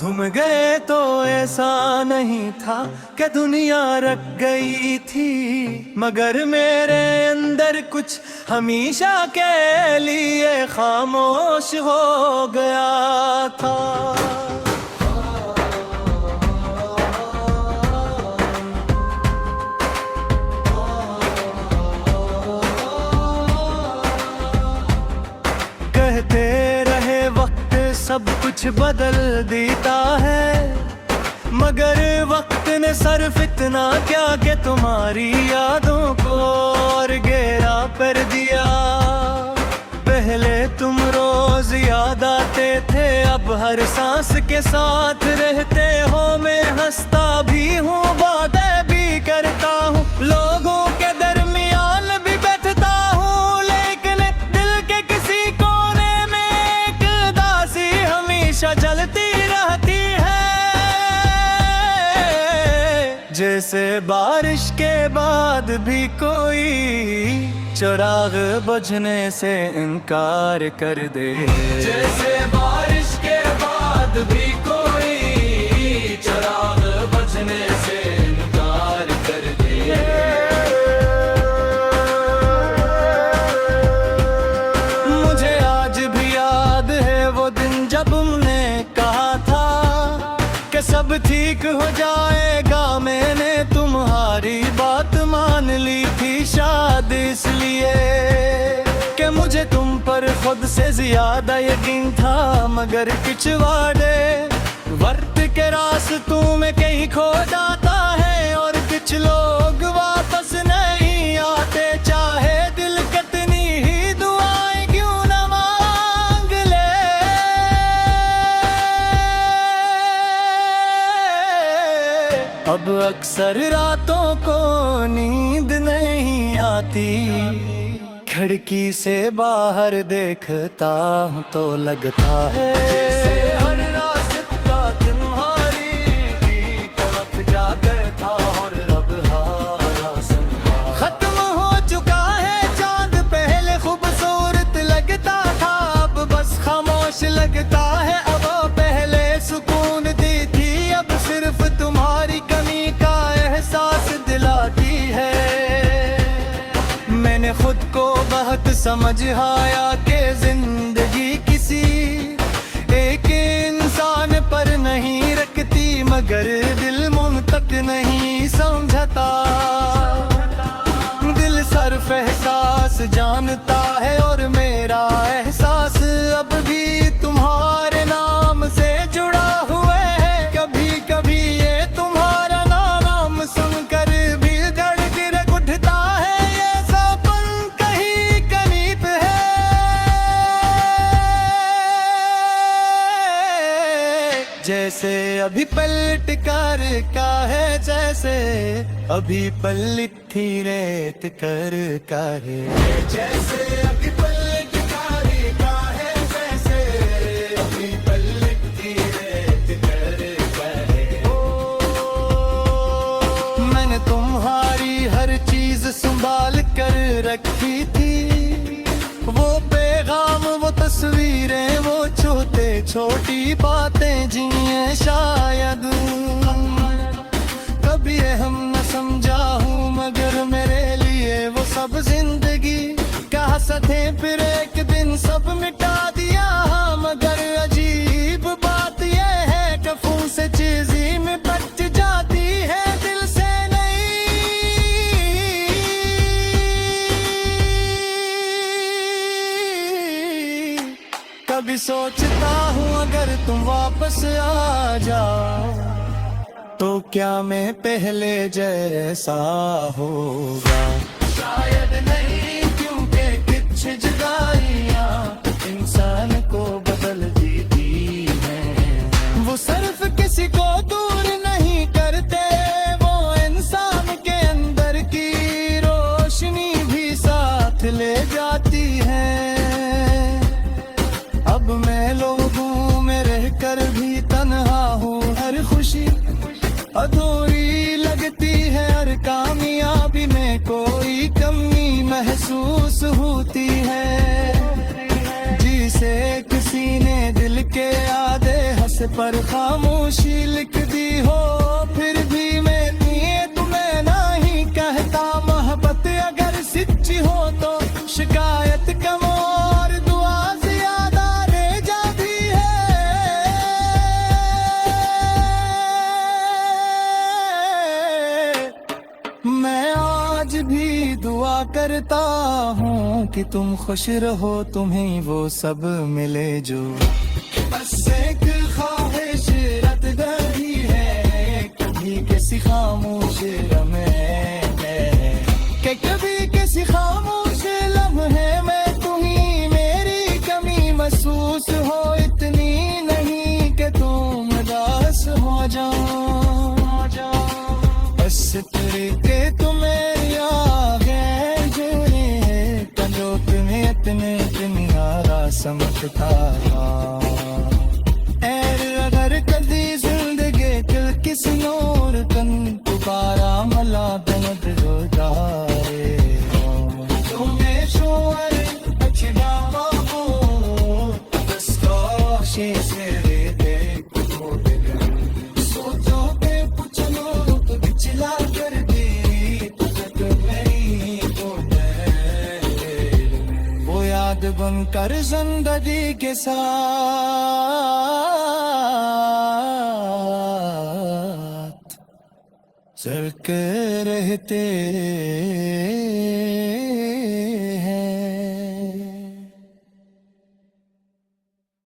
तुम गए तो ऐसा नहीं था कि दुनिया रख गई थी, मगर मेरे अंदर कुछ हमेशा के लिए खामोश हो गया था। कहते रहे वक्त सब कुछ बदल देता है, मगर वक्त ने सिर्फ इतना क्या कि तुम्हारी यादों को और गहरा कर दिया। पहले तुम रोज याद आते थे, अब हर सांस के साथ रहते हो। मैं हंसता भी हूँ, बातें भी करता हूँ, लोगों के दरमियान भी बैठता हूँ, लेकिन दिल के किसी कोने में एक दासी हमेशा जलती रहती है। जैसे बारिश के बाद भी कोई चिराग बुझने से इनकार कर दे, जैसे बारिश के बाद भी कोई चिराग बुझने से इनकार कर दे। मुझे आज भी याद है वो दिन जब तुमने कहा था कि सब ठीक हो जाएगा। मैंने तुम्हारी बात मान ली थी, शायद इसलिए कि मुझे तुम पर खुद से ज्यादा यकीन था। मगर कुछ वादे वक्त के रास्तों में कहीं खो जाता है, और कुछ लोग वापस नहीं आते, चाहे दिल कितनी ही दुआएं क्यों न मांग ले। अब अक्सर रातों को नींद नहीं आती, खिड़की से बाहर देखता हूँ तो लगता है जैसे हर रास्ता तुम्हारी की तरफ जाकर था, और अब हारा संभा खत्म हो चुका है। चांद पहले खूबसूरत लगता था, अब बस खामोश लगता है। अब पहले सुकून दी थी, अब सिर्फ तुम्हारी कमी का एहसास दिलाती है। मैंने खुद को बहुत समझ आया कि जिंदगी किसी एक इंसान पर नहीं रखती, मगर दिल मुझ तक नहीं समझता। दिल सिर्फ एहसास जानता है, और मेरा एहसास अब भी तुम्हारे नाम से जुड़ा हुआ है। कभी कभी ये तुम्हारा नाम सुनकर भी धड़क उठता है, ये सपन कहीं करीब है। जैसे अभी पलट कर का है, जैसे अभी पलट थी रेत कर का है, जैसे अभी पलट कर का है, जैसे अभी पलट थी रेत कर का है। मैंने तुम्हारी हर चीज संभाल कर रखी थी, वो पैगाम, वो तस्वीरें, वो छोटे छोटी बातें जिन्हें शायद कभी हम न समझा हूँ, मगर मेरे लिए वो सब जिंदगी का सथे। फिर एक दिन सब मिटा दिया, मगर अजीब बात ये है कि फूल से चीज़ी में बच जाती है, दिल से नहीं। कभी सोचता हूँ अगर तुम वापस आ जाओ तो क्या मैं पहले जैसा होगा। शायद नहीं, क्योंकि कुछ जुदाइयां इंसान को बदल देती हैं। वो सिर्फ किसी को दूर नहीं करते, वो इंसान के अंदर की रोशनी भी साथ ले जाती है। अब मैं लोगों में रहकर भी तन्हा हूँ, हर खुशी अधूरी लगती है, हर कामयाबी में कोई कमी महसूस होती है। जिसे किसी ने दिल के आधे पर खामोशी लिख दी हो, फिर भी मैं तुम्हें नहीं कहता। मोहब्बत अगर सच्ची हो तो शिकायत कम और दुआ ज्यादा ले जाती है। मैं आज भी दुआ करता हूँ कि तुम खुश रहो, तुम्हें वो सब मिले जो। बस एक ख्वाहिश रत गई है कभी किसी खामोश लम्हे में, कि कभी किसी खामोश लम्हे में तुम्ही मेरी कमी महसूस हो, इतनी नहीं कि तुम उदास हो जाओ। बस तरीके तुम्हें आगे जुड़े कंधों में इतने तुम्हारा समझता था। अगर कभी जिंदगी दिल किसी और कन दोबारा मला दर्द हो जाए, तुम्हें शोर अच्छा हो बस काशी से सोचो के पूछ लो तो बिचला कर दे वो याद बनकर जिंदगी के साथ चलते रहते